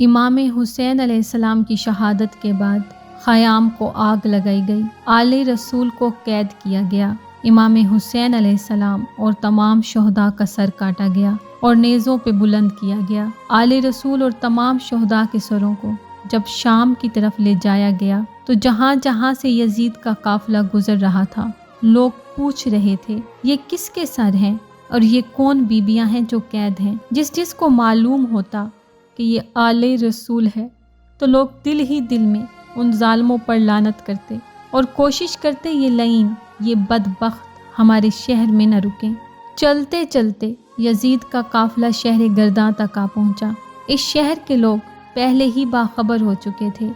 امام حسین علیہ السلام کی شہادت کے بعد خیام کو آگ لگائی گئی، آل رسول کو قید کیا گیا، امام حسین علیہ السلام اور تمام شہداء کا سر کاٹا گیا اور نیزوں پہ بلند کیا گیا۔ آل رسول اور تمام شہداء کے سروں کو جب شام کی طرف لے جایا گیا تو جہاں جہاں سے یزید کا قافلہ گزر رہا تھا، لوگ پوچھ رہے تھے یہ کس کے سر ہیں اور یہ کون بیبیاں ہیں جو قید ہیں۔ جس کو معلوم ہوتا کہ یہ آل رسول ہے تو لوگ دل ہی دل میں ان ظالموں پر لعنت کرتے اور کوشش کرتے یہ لعین، یہ بدبخت ہمارے شہر میں نہ رکیں۔ چلتے چلتے یزید کا قافلہ شہر گرداں تک آ پہنچا۔ اس شہر کے لوگ پہلے ہی باخبر ہو چکے تھے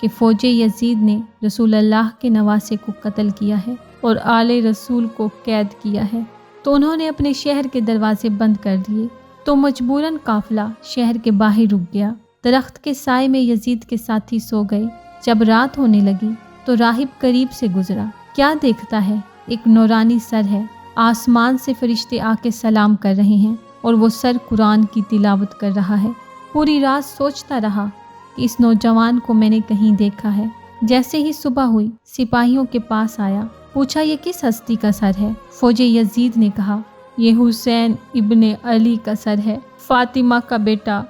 کہ فوج یزید نے رسول اللہ کے نواسے کو قتل کیا ہے اور آل رسول کو قید کیا ہے، تو انہوں نے اپنے شہر کے دروازے بند کر دیے، تو مجبوراً قافلہ شہر کے باہر رک گیا۔ درخت کے سائے میں یزید کے ساتھی سو گئے۔ جب رات ہونے لگی تو راہب قریب سے گزرا، کیا دیکھتا ہے؟ ایک نورانی سر ہے، آسمان سے فرشتے آ کے سلام کر رہے ہیں اور وہ سر قرآن کی تلاوت کر رہا ہے۔ پوری رات سوچتا رہا کہ اس نوجوان کو میں نے کہیں دیکھا ہے۔ جیسے ہی صبح ہوئی سپاہیوں کے پاس آیا، پوچھا یہ کس ہستی کا سر ہے؟ فوج یزید نے کہا یہ حسین ابن علی کا سر ہے، فاطمہ کا بیٹا،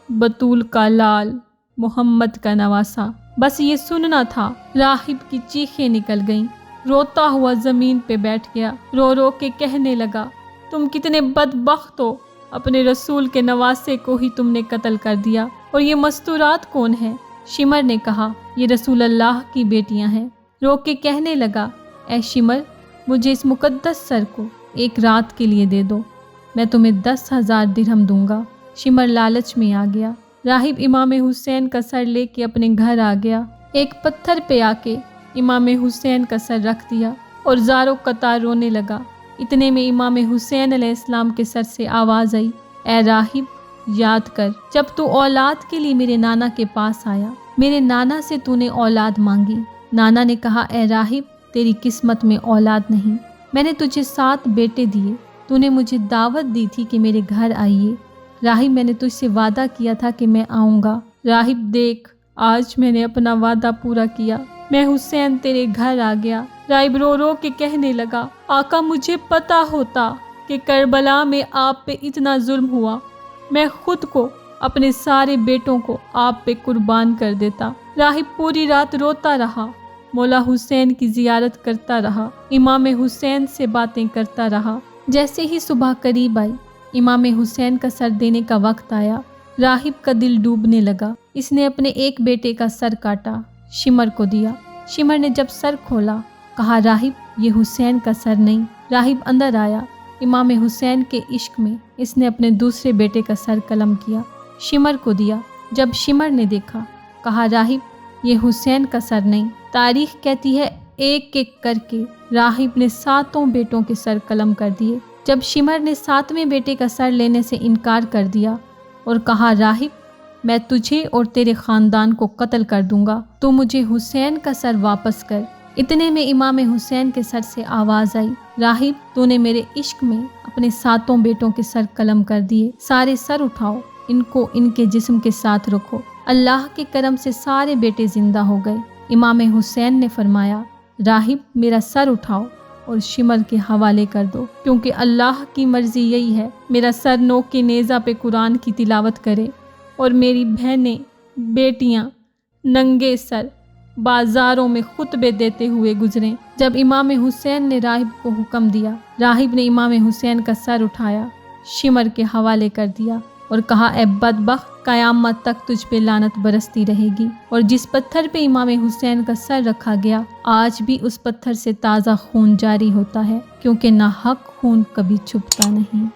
بطول کا لال، محمد کا نواسا۔ بس یہ سننا تھا۔ راہب کی چیخیں نکل گئیں، روتا ہوا زمین پہ بیٹھ گیا، رو رو کے کہنے لگا تم کتنے بدبخت ہو، اپنے رسول کے نواسے کو ہی تم نے قتل کر دیا، اور یہ مستورات کون ہیں؟ شمر نے کہا یہ رسول اللہ کی بیٹیاں ہیں۔ رو کے کہنے لگا اے شمر، مجھے اس مقدس سر کو ایک رات کے لیے دے دو، میں تمہیں 10,000 درہم دوں گا۔ شمر لالچ میں آ گیا۔ راہب امام حسین کا سر لے کے اپنے گھر آ گیا، ایک پتھر پہ آ کے امام حسین کا سر رکھ دیا اور زاروں قطار رونے لگا۔ اتنے میں امام حسین علیہ السلام کے سر سے آواز آئی اے راہب، یاد کر جب تو اولاد کے لیے میرے نانا کے پاس آیا، میرے نانا سے تو نے اولاد مانگی۔ نانا نے کہا اے راہب، تیری قسمت میں اولاد نہیں، میں نے تجھے 7 بیٹے دیے، تو نے مجھے دعوت دی تھی کہ میرے گھر آئیے۔ راہب میں نے تجھ سے وعدہ کیا تھا کہ میں آؤں گا۔ راہب دیکھ، آج میں نے اپنا وعدہ پورا کیا، میں حسین تیرے گھر آ گیا۔ راہب رو رو کے کہنے لگا آقا، مجھے پتا ہوتا کہ کربلا میں آپ پہ اتنا ظلم ہوا، میں خود کو، اپنے سارے بیٹوں کو آپ پہ قربان کر دیتا۔ راہب پوری رات روتا رہا، مولا حسین کی زیارت کرتا رہا، امام حسین سے باتیں کرتا رہا۔ جیسے ہی صبح قریب آئی، امام حسین کا سر دینے کا وقت آیا، راہب کا دل ڈوبنے لگا۔ اس نے اپنے ایک بیٹے کا سر کاٹا، شمر کو دیا۔ شمر نے جب سر کھولا، کہا راہب یہ حسین کا سر نہیں۔ راہب اندر آیا، امام حسین کے عشق میں اس نے اپنے دوسرے بیٹے کا سر قلم کیا، شمر کو دیا۔ جب شمر نے دیکھا، کہا راہب یہ حسین کا سر نہیں۔ تاریخ کہتی ہے ایک ایک کر کے راہب نے 7 بیٹوں کے سر قلم کر دیے۔ جب شمر نے 7ویں بیٹے کا سر لینے سے انکار کر دیا اور کہا راہب میں تجھے اور تیرے خاندان کو قتل کر دوں گا، تو مجھے حسین کا سر واپس کر۔ اتنے میں امام حسین کے سر سے آواز آئی راہب، تو نے میرے عشق میں اپنے 7 بیٹوں کے سر قلم کر دیے، سارے سر اٹھاؤ، ان کو ان کے جسم کے ساتھ رکھو۔ اللہ کے کرم سے سارے بیٹے زندہ ہو گئے۔ امام حسین نے فرمایا راہب میرا سر اٹھاؤ اور شمر کے حوالے کر دو، کیونکہ اللہ کی مرضی یہی ہے، میرا سر نوک کے نیزہ پہ قرآن کی تلاوت کرے اور میری بہنیں بیٹیاں ننگے سر بازاروں میں خطبے دیتے ہوئے گزریں۔ جب امام حسین نے راہب کو حکم دیا، راہب نے امام حسین کا سر اٹھایا، شمر کے حوالے کر دیا اور کہا اے بدبخت، قیامت تک تجھ پہ لعنت برستی رہے گی۔ اور جس پتھر پہ امام حسین کا سر رکھا گیا، آج بھی اس پتھر سے تازہ خون جاری ہوتا ہے، کیونکہ ناحق خون کبھی چھپتا نہیں۔